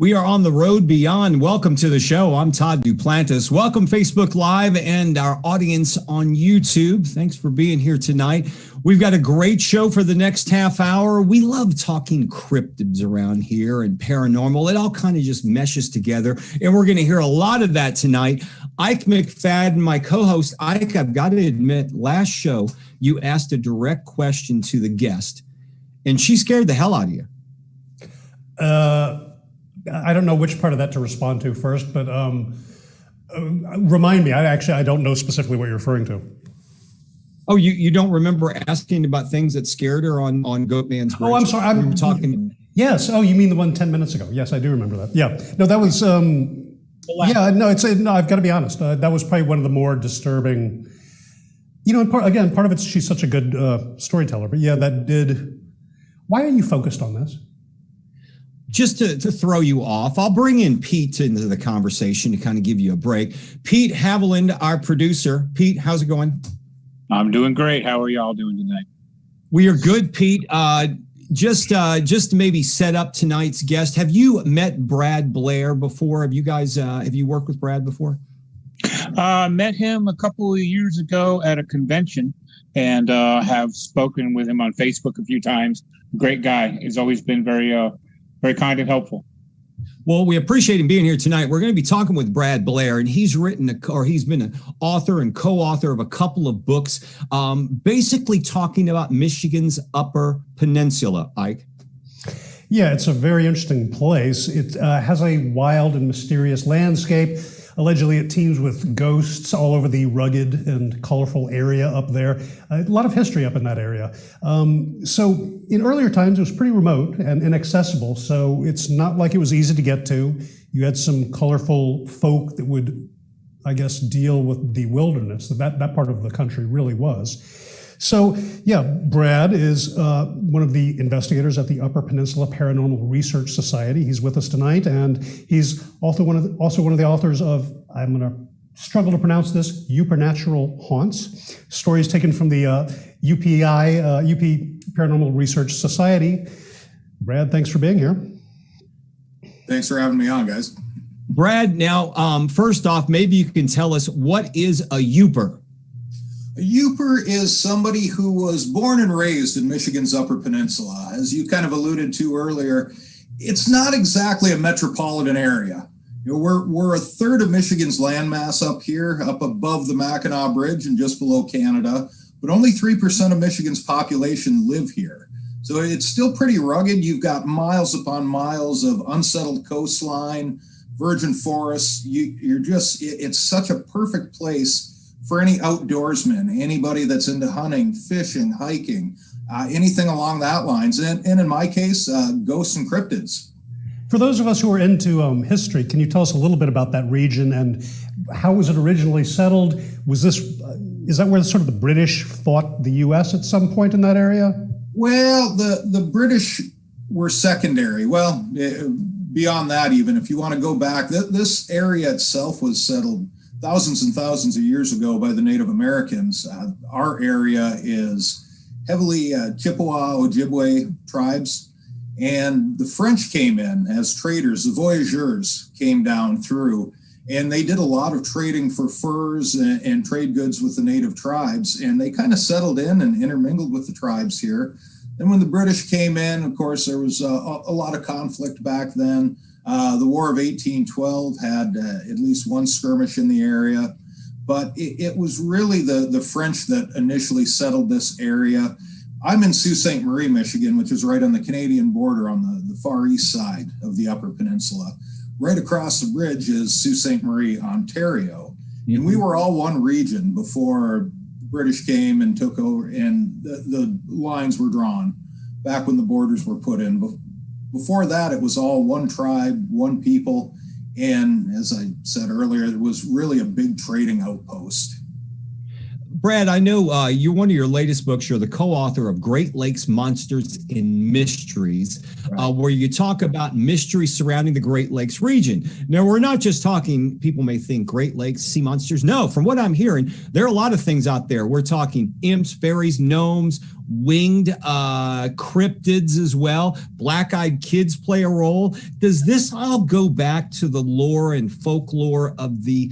We are on the road beyond. Welcome to the show. I'm Todd Duplantis. Welcome Facebook Live and our audience on YouTube. Thanks for being here tonight. We've got a great show for the next half hour. We love talking cryptids around here and paranormal. It all kind of just meshes together, and we're going to hear a lot of that tonight. Ike McFadden, my co-host. Ike, I've got to admit, last show you asked a direct question to the guest, and she scared the hell out of you. I don't know which part of that to respond to first, but remind me. I don't know specifically what you're referring to. Oh, you don't remember asking about things that scared her on Goatman's Bridge? Oh, I'm sorry. We were talking. Yes. Oh, you mean the one 10 minutes ago? Yes, I do remember that. Yeah. No, that was. Yeah. No, no. I've got to be honest. That was probably one of the more disturbing. You know, part of it's she's such a good storyteller. But yeah, that did. Why are you focused on this? Just to throw you off, I'll bring in Pete into the conversation to kind of give you a break. Pete Haviland, our producer. Pete, how's it going? I'm doing great. How are y'all doing tonight? We are good, Pete. Just to maybe set up tonight's guest. Have you met Brad Blair before? Have you worked with Brad before? Met him a couple of years ago at a convention and have spoken with him on Facebook a few times. Great guy. He's always been very kind and helpful. Well, we appreciate him being here tonight. We're going to be talking with Brad Blair, and he's been an author and co-author of a couple of books, basically talking about Michigan's Upper Peninsula. Ike? Yeah, it's a very interesting place. It has a wild and mysterious landscape. Allegedly, it teems with ghosts all over the rugged and colorful area up there. A lot of history up in that area. So in earlier times, it was pretty remote and inaccessible, so it's not like it was easy to get to. You had some colorful folk that would, I guess, deal with the wilderness. That part of the country really was. So, yeah, Brad is one of the investigators at the Upper Peninsula Paranormal Research Society. He's with us tonight, and he's also one of the authors of, I'm going to struggle to pronounce this, Supernatural Haunts, stories taken from the UP Paranormal Research Society. Brad, thanks for being here. Thanks for having me on, guys. Brad, now, first off, maybe you can tell us, what is a Youper? A Youper is somebody who was born and raised in Michigan's Upper Peninsula. As you kind of alluded to earlier, it's not exactly a metropolitan area. You know, we're a third of Michigan's landmass up here, up above the Mackinac Bridge and just below Canada, but only 3% of Michigan's population live here. So it's still pretty rugged. You've got miles upon miles of unsettled coastline, virgin forests. It's such a perfect place for any outdoorsman, anybody that's into hunting, fishing, hiking, anything along that lines. And in my case, ghosts and cryptids. For those of us who are into history, can you tell us a little bit about that region and how was it originally settled? Is that where sort of the British fought the U.S. at some point in that area? Well, the British were secondary. Well, beyond that even, if you want to go back, this area itself was settled thousands and thousands of years ago by the Native Americans. Our area is heavily Chippewa, Ojibwe tribes, and the French came in as traders. The voyageurs came down through, and they did a lot of trading for furs and trade goods with the native tribes, and they kind of settled in and intermingled with the tribes here. Then when the British came in, of course, there was a lot of conflict back then. The War of 1812 had at least one skirmish in the area, but it was really the French that initially settled this area. I'm in Sault Ste. Marie, Michigan, which is right on the Canadian border on the far east side of the Upper Peninsula. Right across the bridge is Sault Ste. Marie, Ontario. Mm-hmm. And we were all one region before the British came and took over, and the lines were drawn back when the borders were put in. Before that, it was all one tribe, one people, and as I said earlier, it was really a big trading outpost. Brad, I know one of your latest books, you're the co-author of Great Lakes Monsters and Mysteries, right, where you talk about mysteries surrounding the Great Lakes region. Now, we're not just talking, people may think Great Lakes, sea monsters. No, from what I'm hearing, there are a lot of things out there. We're talking imps, fairies, gnomes, winged cryptids as well. Black-eyed kids play a role. Does this all go back to the lore and folklore of the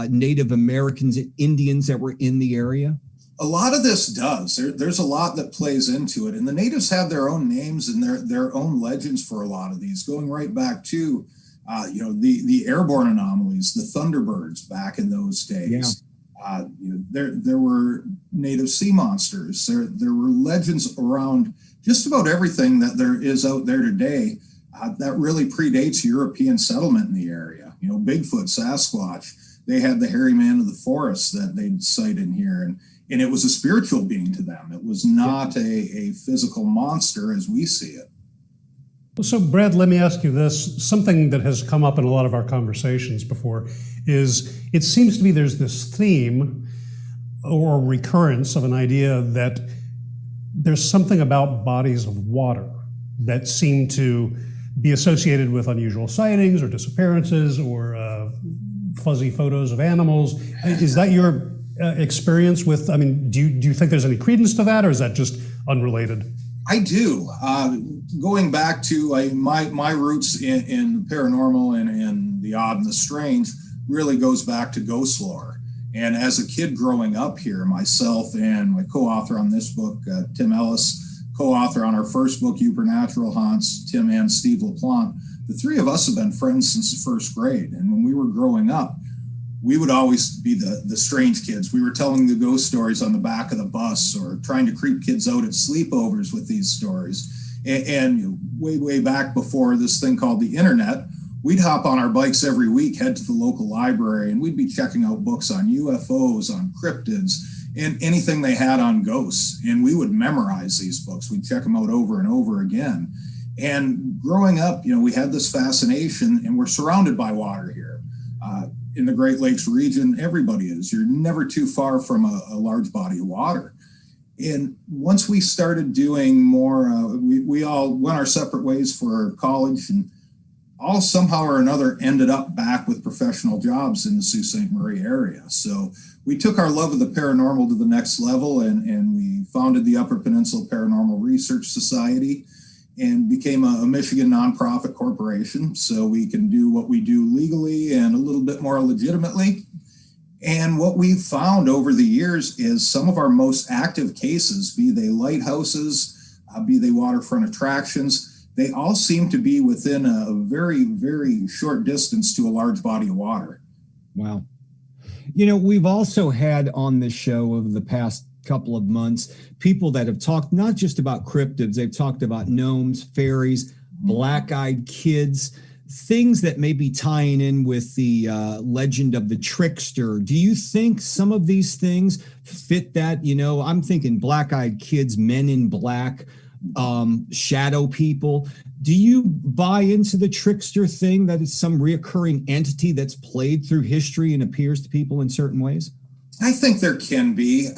Native Americans and Indians that were in the area? A lot of this does. There's a lot that plays into it. And the natives have their own names and their own legends for a lot of these, going right back to, the airborne anomalies, the Thunderbirds back in those days. Yeah. There were native sea monsters. There were legends around just about everything that there is out there today that really predates European settlement in the area. Bigfoot, Sasquatch, they had the hairy man of the forest that they'd cite in here. And it was a spiritual being to them. It was not a physical monster as we see it. So, Brad, let me ask you this. Something that has come up in a lot of our conversations before is it seems to me there's this theme or recurrence of an idea that there's something about bodies of water that seem to be associated with unusual sightings or disappearances or fuzzy photos of animals. Is that your experience with, do you think there's any credence to that, or is that just unrelated? I do. Going back to my roots in paranormal and the odd and the strange really goes back to ghost lore. And as a kid growing up here, myself and my co-author on this book, Tim Ellis, co-author on our first book, Supernatural Haunts, Tim and Steve LaPlante, the three of us have been friends since the first grade. And when we were growing up, we would always be the strange kids. We were telling the ghost stories on the back of the bus or trying to creep kids out at sleepovers with these stories. And way back before this thing called the internet, we'd hop on our bikes every week, head to the local library, and we'd be checking out books on UFOs, on cryptids, and anything they had on ghosts. And we would memorize these books. We'd check them out over and over again. And growing up, we had this fascination, and we're surrounded by water here. In the Great Lakes region, everybody is. You're never too far from a large body of water. And once we started doing more, we all went our separate ways for college, and all somehow or another ended up back with professional jobs in the Sault Ste. Marie area. So we took our love of the paranormal to the next level, and we founded the Upper Peninsula Paranormal Research Society and became a Michigan nonprofit corporation, so we can do what we do legally and a little bit more legitimately. And what we've found over the years is some of our most active cases, be they lighthouses, be they waterfront attractions, they all seem to be within a very, very short distance to a large body of water. Wow. We've also had on this show over the past couple of months people that have talked not just about cryptids, they've talked about gnomes, fairies, black-eyed kids, things that may be tying in with the legend of the trickster. Do you think some of these things fit that? I'm thinking black-eyed kids, men in black, shadow people. Do you buy into the trickster thing, that it's some reoccurring entity that's played through history and appears to people in certain ways? I think there can be.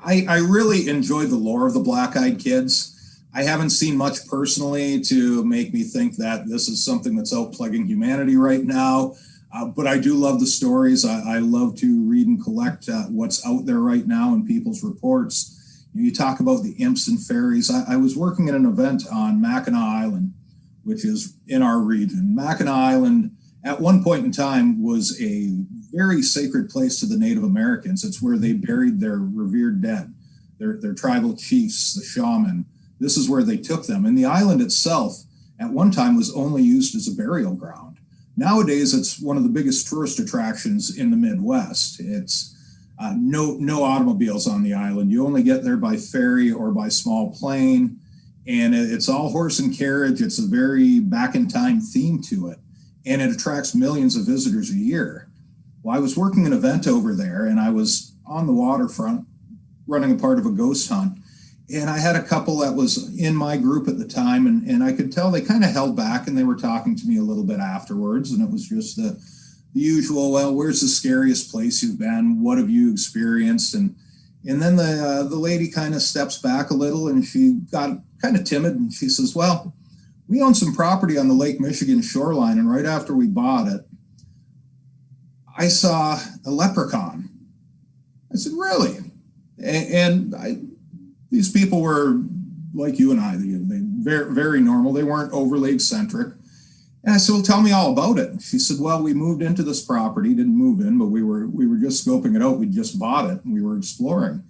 I really enjoy the lore of the black-eyed kids. I haven't seen much personally to make me think that this is something that's outplaguing humanity right now. But I do love the stories. I love to read and collect what's out there right now in people's reports. You talk about the Imps and Fairies. I was working at an event on Mackinac Island, which is in our region. Mackinac Island, at one point in time, was a very sacred place to the Native Americans. It's where they buried their revered dead, their tribal chiefs, the shaman. This is where they took them. And the island itself, at one time, was only used as a burial ground. Nowadays, it's one of the biggest tourist attractions in the Midwest. It's no automobiles on the island. You only get there by ferry or by small plane. And it's all horse and carriage. It's a very back-in-time theme to it. And it attracts millions of visitors a year. Well, I was working an event over there, and I was on the waterfront running a part of a ghost hunt. And I had a couple that was in my group at the time, and I could tell they kind of held back, and they were talking to me a little bit afterwards. And it was just the usual, well, where's the scariest place you've been? What have you experienced? And then the lady kind of steps back a little, and she got kind of timid, and she says, well, we own some property on the Lake Michigan shoreline, and right after we bought it, I saw a leprechaun. I said, really? And these people were like you and I, they very, very normal. They weren't overly eccentric. And I said, well, tell me all about it. She said, well, we moved into this property, didn't move in, but we were just scoping it out. We just bought it and we were exploring.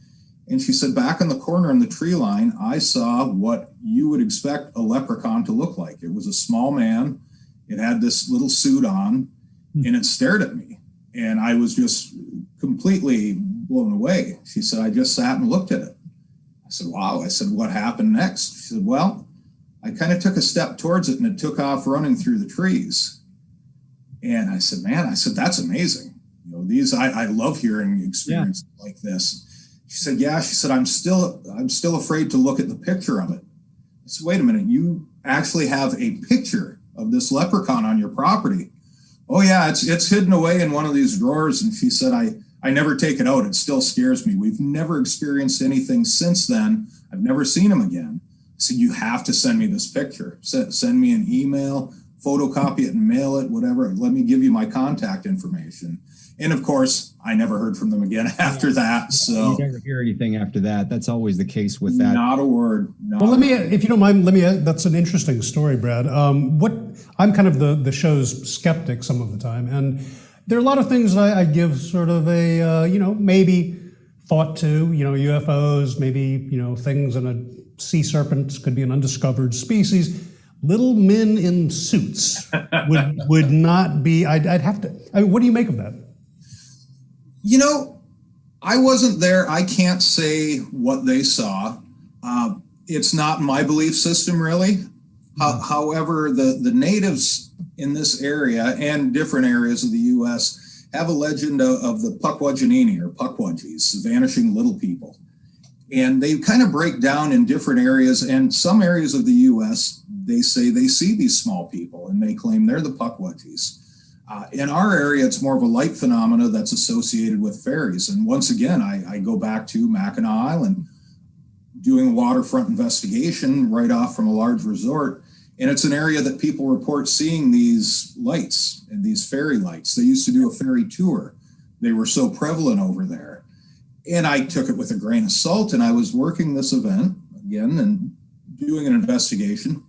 And she said, back in the corner in the tree line, I saw what you would expect a leprechaun to look like. It was a small man. It had this little suit on and it stared at me. And I was just completely blown away. She said, I just sat and looked at it. I said, wow. I said, what happened next? She said, well, I kind of took a step towards it and it took off running through the trees. And I said, man, I said, that's amazing. You know, I love hearing experiences like this. She said, yeah. She said, I'm still afraid to look at the picture of it. I said, wait a minute, you actually have a picture of this leprechaun on your property? Oh yeah, it's hidden away in one of these drawers. And she said, I never take it out. It still scares me. We've never experienced anything since then. I've never seen him again. I said, you have to send me this picture. Send me an email, photocopy it and mail it, whatever. Let me give you my contact information. And of course, I never heard from them again after that. So you never hear anything after that. That's always the case with that. Not a word. Well, if you don't mind, that's an interesting story, Brad. I'm kind of the show's skeptic some of the time, and there are a lot of things that I give sort of a, maybe thought to, UFOs, maybe, things in a sea serpent could be an undiscovered species. Little men in suits would not be, I'd have to, what do you make of that? I wasn't there. I can't say what they saw. It's not my belief system, really. However, the natives in this area and different areas of the U.S. have a legend of the Pukwudgianini or Pukwudgies, vanishing little people. And they kind of break down in different areas. And some areas of the U.S., they say they see these small people and they claim they're the Pukwudgies. In our area, it's more of a light phenomena that's associated with fairies. And once again, I go back to Mackinac Island, doing a waterfront investigation right off from a large resort. And it's an area that people report seeing these lights and these fairy lights. They used to do a fairy tour. They were so prevalent over there. And I took it with a grain of salt, and I was working this event again and doing an investigation.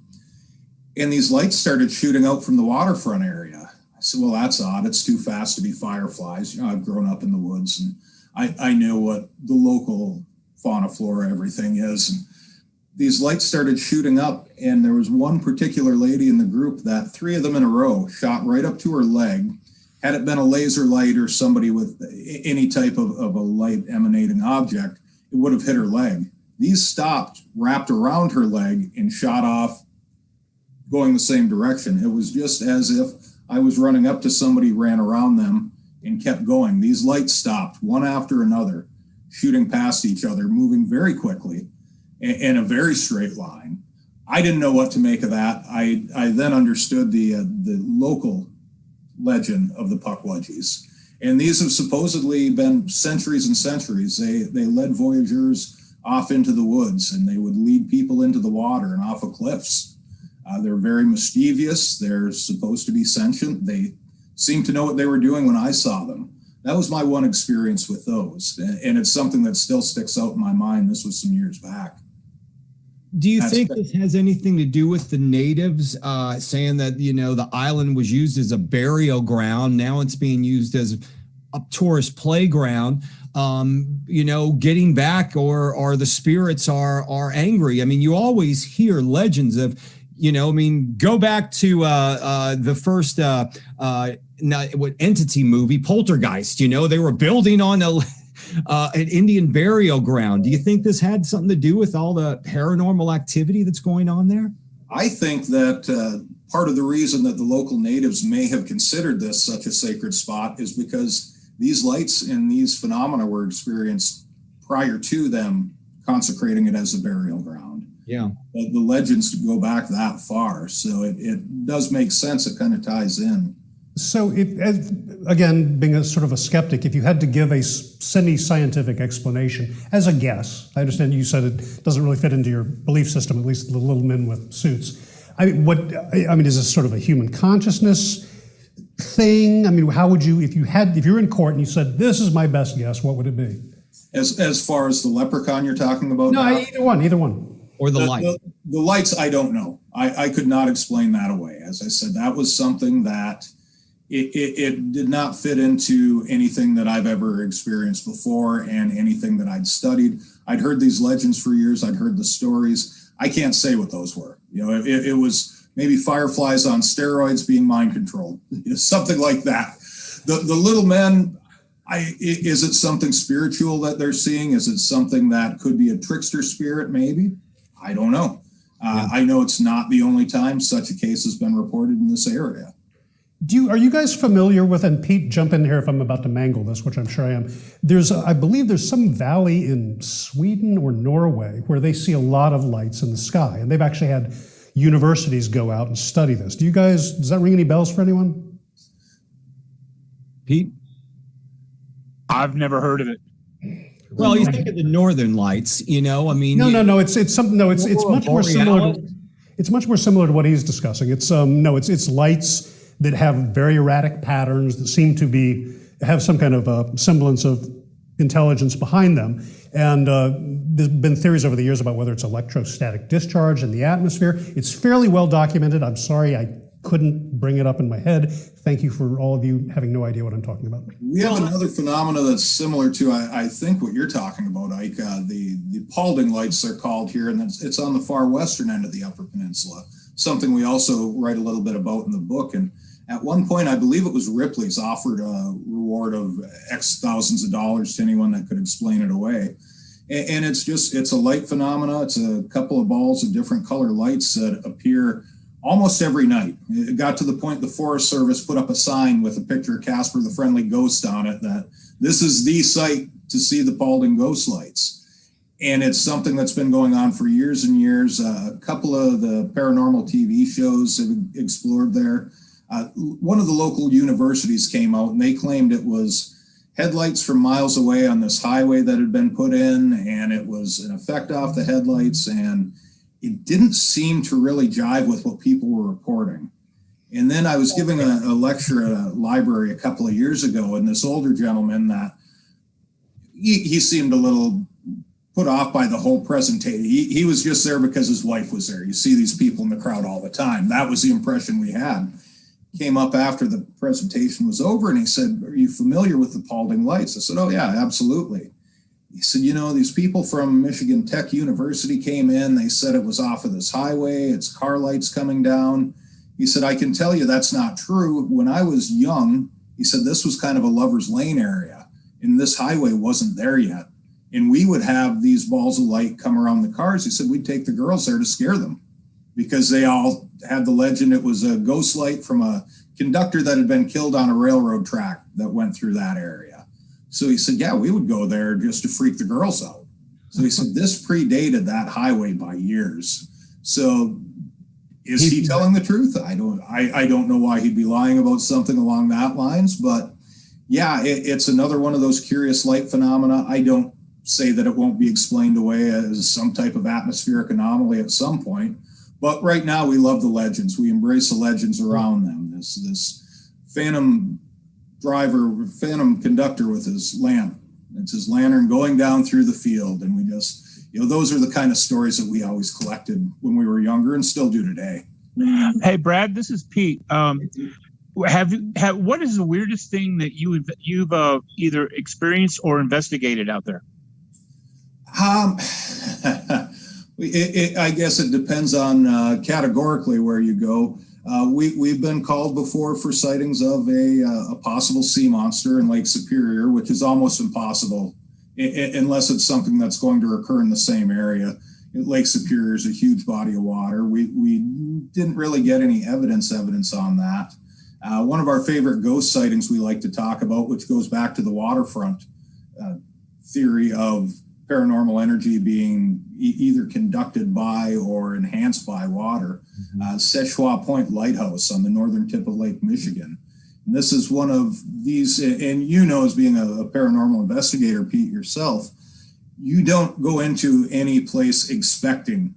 And these lights started shooting out from the waterfront area. I said, well, that's odd. It's too fast to be fireflies. I've grown up in the woods and I know what the local fauna, flora, everything is. And these lights started shooting up, and there was one particular lady in the group that 3 of them in a row shot right up to her leg. Had it been a laser light or somebody with any type of a light emanating object, it would have hit her leg. These stopped, wrapped around her leg, and shot off going the same direction. It was just as if I was running up to somebody, ran around them, and kept going. These lights stopped one after another, shooting past each other, moving very quickly in a very straight line. I didn't know what to make of that. I then understood the local legend of the Pukwudgies. And these have supposedly been centuries and centuries. They led voyageurs off into the woods, and they would lead people into the water and off of cliffs. They're very mischievous. They're supposed to be sentient. They seemed to know what they were doing when I saw them. That was my one experience with those. And it's something that still sticks out in my mind. This was some years back. Do you think this has anything to do with the natives saying that, the island was used as a burial ground? Now it's being used as a tourist playground. Getting back or the spirits are angry. I mean, you always hear legends of, go back to the first Entity movie, Poltergeist. They were building on an Indian burial ground. Do you think this had something to do with all the paranormal activity that's going on there? I think that part of the reason that the local natives may have considered this such a sacred spot is because these lights and these phenomena were experienced prior to them consecrating it as a burial ground. Yeah. But the legends go back that far. So it does make sense. It kind of ties in. So, again, being a sort of a skeptic, if you had to give a semi-scientific explanation as a guess, I understand you said it doesn't really fit into your belief system, at least the little men with suits. Is this sort of a human consciousness thing? I mean, how would you, if you were in court and you said, this is my best guess, what would it be? As far as the leprechaun you're talking about? No, now? either one. Or the light? The lights, I don't know. I could not explain that away. As I said, that was something that it did not fit into anything that I've ever experienced before and anything that I'd studied. I'd heard these legends for years. I'd heard the stories. I can't say what those were. It was maybe fireflies on steroids being mind controlled, something like that. The little men, is it something spiritual that they're seeing? Is it something that could be a trickster spirit? Maybe. I don't know. I know it's not the only time such a case has been reported in this area. Are you guys familiar with, and Pete, jump in here if I'm about to mangle this, which I'm sure I am. I believe there's some valley in Sweden or Norway where they see a lot of lights in the sky, and they've actually had universities go out and study this. Does that ring any bells for anyone? Pete? I've never heard of it. Well, you think of the Northern Lights, I mean. No. It's something. No, it's much more similar. It's much more similar to what he's discussing. It's lights that have very erratic patterns that seem to have some kind of semblance of intelligence behind them. And there's been theories over the years about whether it's electrostatic discharge in the atmosphere. It's fairly well documented. I'm sorry I couldn't bring it up in my head. Thank you for all of you having no idea what I'm talking about. We have another phenomena that's similar to, I think, what you're talking about, Ike. The Paulding lights, they're called here, and it's on the far western end of the Upper Peninsula, something we also write a little bit about in the book. And at one point, I believe it was Ripley's offered a reward of X thousands of dollars to anyone that could explain it away. And it's a light phenomena. It's a couple of balls of different color lights that appear almost every night. It got to the point the Forest Service put up a sign with a picture of Casper the Friendly Ghost on it that this is the site to see the Paulding ghost lights. And it's something that's been going on for years and years. A couple of the paranormal TV shows have explored there. One of the local universities came out and they claimed it was headlights from miles away on this highway that had been put in, and it was an effect off the headlights, and it didn't seem to really jive with what people were reporting. And then I was giving a lecture at a library a couple of years ago, and this older gentleman that he seemed a little put off by the whole presentation. He was just there because his wife was there. You see these people in the crowd all the time. That was the impression we had. Came up after the presentation was over, and he said, "Are you familiar with the Paulding lights?" I said, "Oh yeah, absolutely." He said, "These people from Michigan Tech University came in. They said it was off of this highway. It's car lights coming down." He said, "I can tell you that's not true. When I was young," he said, "this was kind of a lover's lane area, and this highway wasn't there yet. And we would have these balls of light come around the cars." He said, "We'd take the girls there to scare them because they all had the legend it was a ghost light from a conductor that had been killed on a railroad track that went through that area." So he said, "Yeah, we would go there just to freak the girls out." So he said, this predated that highway by years. So is he telling the truth? I don't know why he'd be lying about something along that lines, but yeah, it's another one of those curious light phenomena. I don't say that it won't be explained away as some type of atmospheric anomaly at some point. But right now, we love the legends. We embrace the legends around them. This phantom conductor with his lamp. It's his lantern going down through the field. And we just, those are the kind of stories that we always collected when we were younger and still do today. Hey, Brad, this is Pete. What is the weirdest thing that you've either experienced or investigated out there? I guess it depends on categorically where you go. We've been called before for sightings of a possible sea monster in Lake Superior, which is almost impossible unless it's something that's going to occur in the same area. Lake Superior is a huge body of water. We didn't really get any evidence on that. One of our favorite ghost sightings we like to talk about, which goes back to the waterfront theory of paranormal energy being either conducted by or enhanced by water. Sechua Point Lighthouse on the northern tip of Lake Michigan. And this is one of these, and as being a paranormal investigator, Pete, yourself, you don't go into any place expecting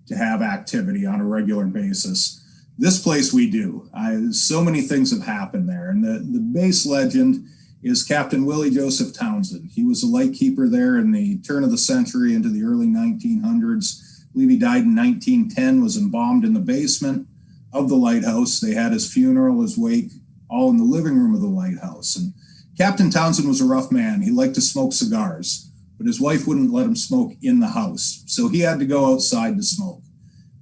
to have activity on a regular basis. This place we do. So many things have happened there. And the base legend is Captain Willie Joseph Townsend. He was a lightkeeper there in the turn of the century into the early 1900s. I believe he died in 1910, was embalmed in the basement of the lighthouse. They had his funeral, his wake, all in the living room of the lighthouse. And Captain Townsend was a rough man. He liked to smoke cigars, but his wife wouldn't let him smoke in the house. So he had to go outside to smoke.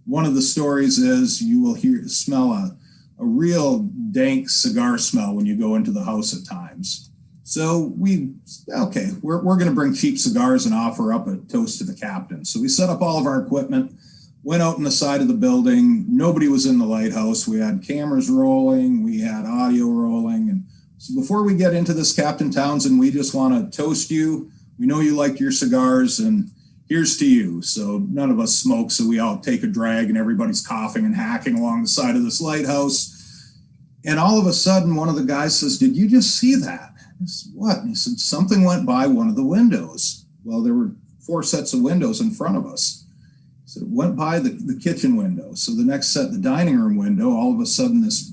One of the stories is you will smell a real dank cigar smell when you go into the house at times. So we're going to bring cheap cigars and offer up a toast to the captain. So we set up all of our equipment, went out on the side of the building. Nobody was in the lighthouse. We had cameras rolling. We had audio rolling. And so before we get into this, Captain Townsend, we just want to toast you. We know you like your cigars, and here's to you. So none of us smoke, so we all take a drag, and everybody's coughing and hacking along the side of this lighthouse. And all of a sudden, one of the guys says, "Did you just see that?" I said, "What?" And he said, "Something went by one of the windows." Well, there were 4 sets of windows in front of us. He said, "It went by the kitchen window." So the next set, the dining room window, all of a sudden this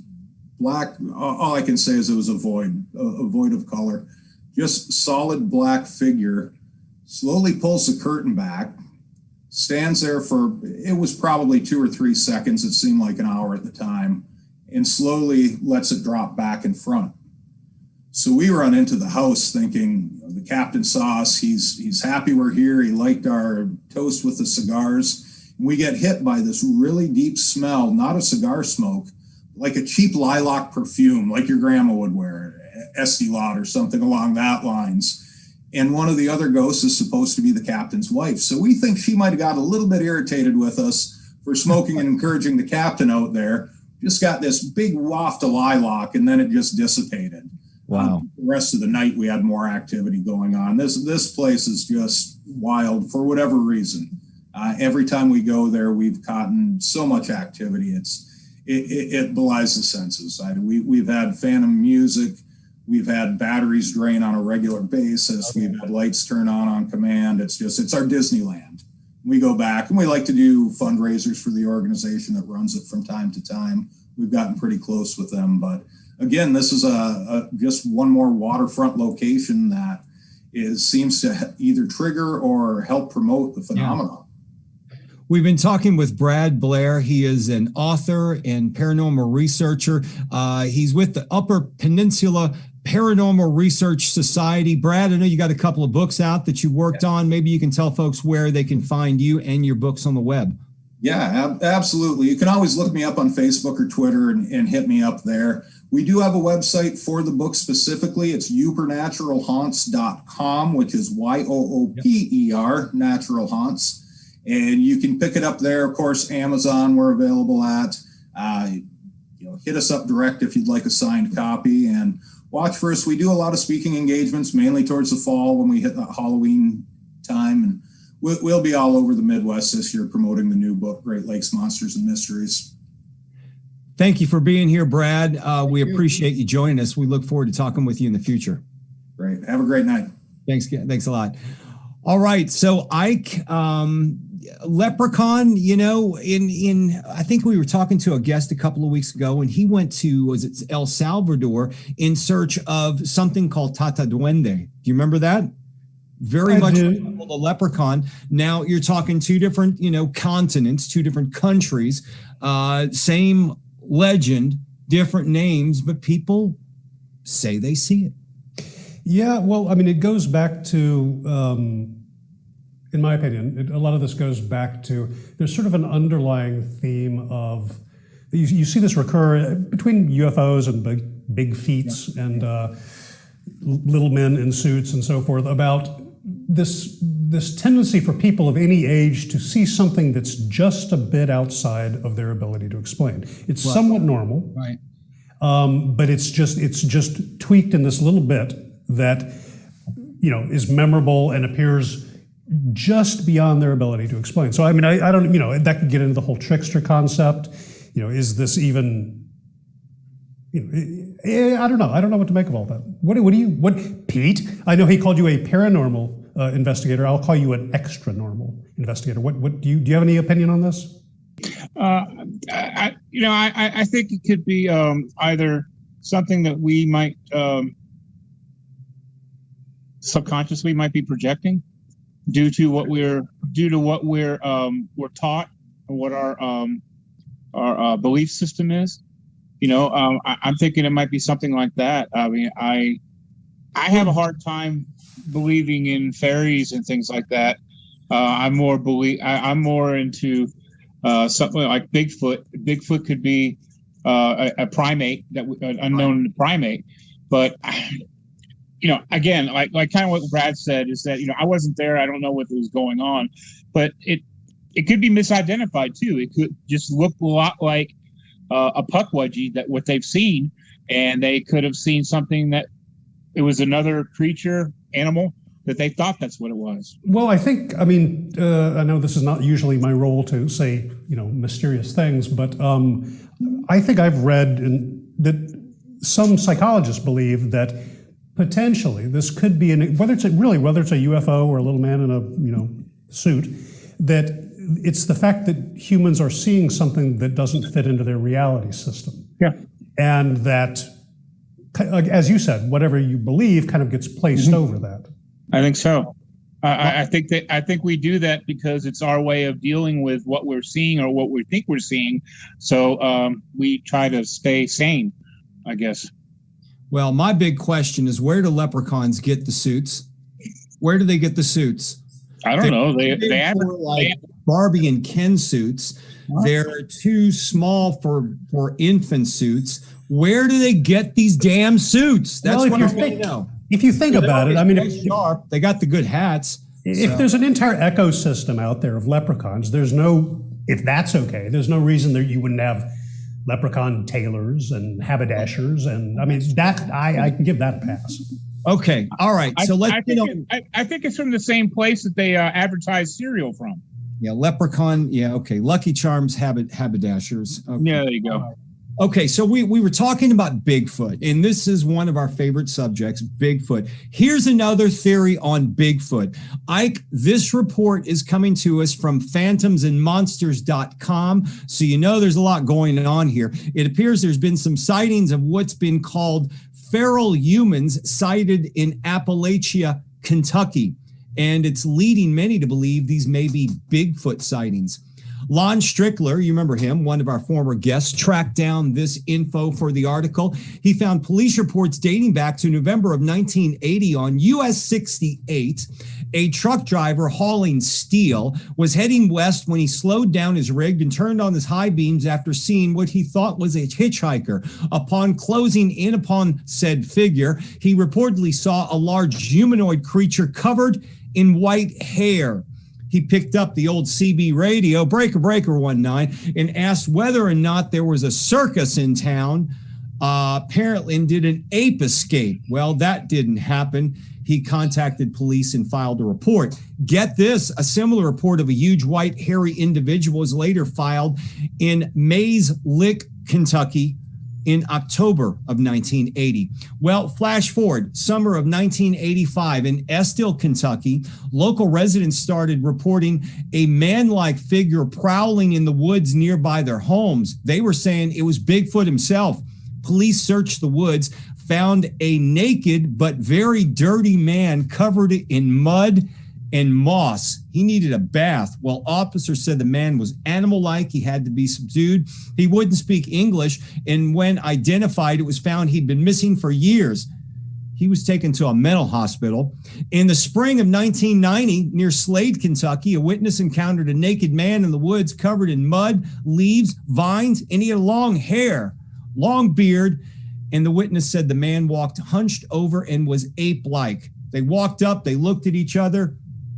black, all I can say is it was a void of color, just solid black figure, slowly pulls the curtain back, stands there for, it was probably 2 or 3 seconds, it seemed like an hour at the time, and slowly lets it drop back in front. So we run into the house thinking, the captain saw us, he's happy we're here, he liked our toast with the cigars. And we get hit by this really deep smell, not a cigar smoke, like a cheap lilac perfume, like your grandma would wear, Estee Lauder or something along that lines. And one of the other ghosts is supposed to be the captain's wife. So we think she might have got a little bit irritated with us for smoking and encouraging the captain out there. Just got this big waft of lilac, and then it just dissipated. Wow. The rest of the night, we had more activity going on. This place is just wild for whatever reason. Every time we go there, we've gotten so much activity. It belies the senses. We've had phantom music. We've had batteries drain on a regular basis. We've had lights turn on command. It's our Disneyland. We go back, and we like to do fundraisers for the organization that runs it from time to time. We've gotten pretty close with them. But again, this is just one more waterfront location that seems to either trigger or help promote the phenomenon. Yeah. We've been talking with Brad Blair. He is an author and paranormal researcher. He's with the Upper Peninsula Paranormal Research Society. Brad, I know you got a couple of books out that you worked on. Maybe you can tell folks where they can find you and your books on the web. Yeah, absolutely. You can always look me up on Facebook or Twitter and hit me up there. We do have a website for the book specifically. It's youpernaturalhaunts.com, which is YOOPER, Natural Haunts. And you can pick it up there. Of course, Amazon we're available at. Hit us up direct if you'd like a signed copy. And watch for us. We do a lot of speaking engagements, mainly towards the fall when we hit that Halloween time. And we'll be all over the Midwest this year promoting the new book, Great Lakes Monsters and Mysteries. Thank you for being here, Brad. We appreciate you joining us. We look forward to talking with you in the future. Great. Have a great night. Thanks a lot. All right. So Ike, Leprechaun, I think we were talking to a guest a couple of weeks ago, and he went to, El Salvador in search of something called Tata Duende. Do you remember that? Very much like the leprechaun. Now you're talking 2 different, continents, 2 different countries, same legend, different names, but people say they see it. Yeah, well, I mean, it goes back to, in my opinion, a lot of this goes back to, there's sort of an underlying theme of, you see this recur between UFOs and big feats and little men in suits and so forth, about this tendency for people of any age to see something that's just a bit outside of their ability to explain. It's somewhat normal, right? But it's just tweaked in this little bit that is memorable and appears just beyond their ability to explain. So I mean, I don't, that could get into the whole trickster concept. Is this even? I don't know. I don't know what to make of all that. What Pete? I know he called you a paranormal investigator. I'll call you an extra normal investigator. What do you have any opinion on this? I think it could be either something that we might subconsciously might be projecting due to what we're taught, and what our belief system is. I'm thinking it might be something like that. I mean, I have a hard time believing in fairies and things like that. I'm more into something like Bigfoot. Bigfoot could be a primate, an unknown primate, but again, like kind of what Brad said is that I wasn't there. I don't know what was going on, but it could be misidentified too. It could just look a lot like a puckwudgie, that what they've seen, and they could have seen something that it was another creature, animal, that they thought that's what it was. Well, I know this is not usually my role to say, mysterious things, but I think I've read that some psychologists believe that potentially this could be whether it's a UFO or a little man in a suit, that it's the fact that humans are seeing something that doesn't fit into their reality system. Yeah. And that, as you said, whatever you believe kind of gets placed over that. I think so. I think we do that because it's our way of dealing with what we're seeing or what we think we're seeing. So we try to stay sane, I guess. Well, my big question is, where do leprechauns get the suits? Where do they get the suits? I don't know. They have Barbie and Ken suits. They're too small for infant suits. Where do they get these damn suits? That's what I want to know. If you think about it, I mean, they got the good hats. If there's an entire ecosystem out there of leprechauns, if that's okay, there's no reason that you wouldn't have leprechaun tailors and haberdashers, and I mean I can give that a pass. Okay, all right. So I think it's from the same place that they advertise cereal from. Yeah, leprechaun. Yeah, okay. Lucky Charms, haberdashers. Okay. Yeah, there you go. Okay, so we were talking about Bigfoot, and this is one of our favorite subjects, Bigfoot. Here's another theory on Bigfoot. Ike, this report is coming to us from phantomsandmonsters.com, so there's a lot going on here. It appears there's been some sightings of what's been called feral humans sighted in Appalachia, Kentucky, and it's leading many to believe these may be Bigfoot sightings. Lon Strickler, you remember him, one of our former guests, tracked down this info for the article. He found police reports dating back to November of 1980 on US 68. A truck driver hauling steel was heading west when he slowed down his rig and turned on his high beams after seeing what he thought was a hitchhiker. Upon closing in upon said figure, he reportedly saw a large humanoid creature covered in white hair. He picked up the old CB radio, Breaker 19, and asked whether or not there was a circus in town, apparently, and did an ape escape. Well, that didn't happen. He contacted police and filed a report. Get this, a similar report of a huge white hairy individual was later filed in Mays Lick, Kentucky, in October of 1980. Well, flash forward, summer of 1985 in Estill, Kentucky, local residents started reporting a man-like figure prowling in the woods nearby their homes. They were saying it was Bigfoot himself. Police searched the woods, found a naked but very dirty man covered in mud and moss. He needed a bath. Well, officers said the man was animal-like. He had to be subdued. He wouldn't speak English, and when identified, it was found he'd been missing for years. He was taken to a mental hospital. In the spring of 1990, near Slade, Kentucky, a witness encountered a naked man in the woods covered in mud, leaves, vines, and he had long hair, long beard, and the witness said the man walked hunched over and was ape-like. They walked up, they looked at each other,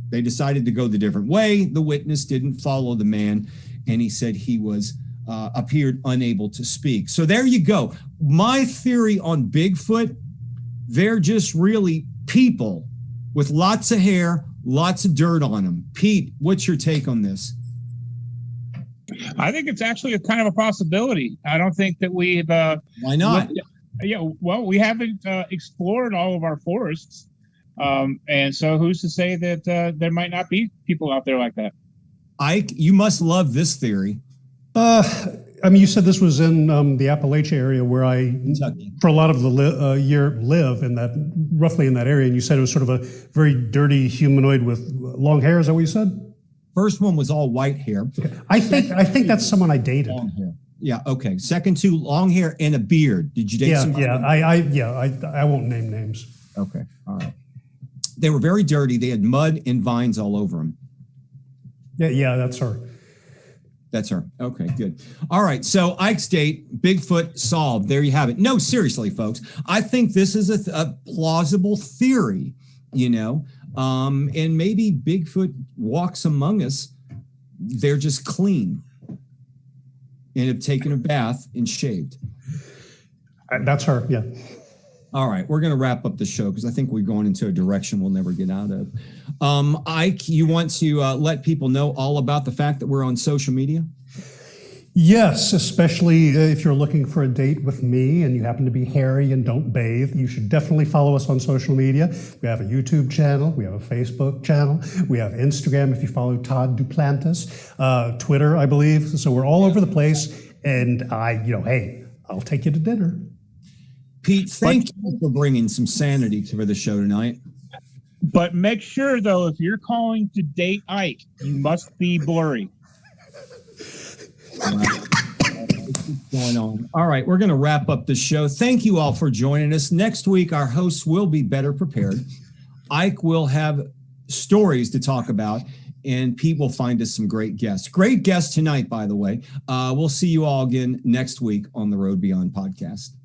they decided to go the different way. The witness didn't follow the man, and he said he was appeared unable to speak. So there you go. My theory on Bigfoot, they're just really people with lots of hair, lots of dirt on them. Pete, what's your take on this? I think it's actually a kind of a possibility. I don't think that we've... Why not? We haven't explored all of our forests. And so who's to say that there might not be people out there like that? Ike, you must love this theory. I mean, you said this was in the Appalachia area where I, Kentucky. for a lot of the year, live in that, roughly in that area. And you said it was sort of a very dirty humanoid with long hair. Is that what you said? First one was all white hair. Okay. I think that's someone I dated. Long hair. Yeah. Okay. Second two, long hair and a beard. Did you date somebody? I won't name names. Okay. All right. They were very dirty. They had mud and vines all over them. Yeah, that's her. That's her. Okay, good. All right. So Ike's date, Bigfoot solved. There you have it. No, seriously, folks. I think this is a plausible theory, and maybe Bigfoot walks among us. They're just clean and have taken a bath and shaved. That's her. Yeah. All right, we're going to wrap up the show because I think we're going into a direction we'll never get out of. Ike, you want to let people know all about the fact that we're on social media? Yes, especially if you're looking for a date with me and you happen to be hairy and don't bathe, you should definitely follow us on social media. We have a YouTube channel, we have a Facebook channel, we have Instagram if you follow Todd Duplantis, Twitter, I believe. So we're all over the place, and hey, I'll take you to dinner. Pete, thank you for bringing some sanity to the show tonight. But make sure, though, if you're calling to date Ike, you must be blurry. What's going on? All right, we're going to wrap up the show. Thank you all for joining us. Next week, our hosts will be better prepared. Ike will have stories to talk about, and Pete will find us some great guests. Great guests tonight, by the way. We'll see you all again next week on the Road Beyond podcast.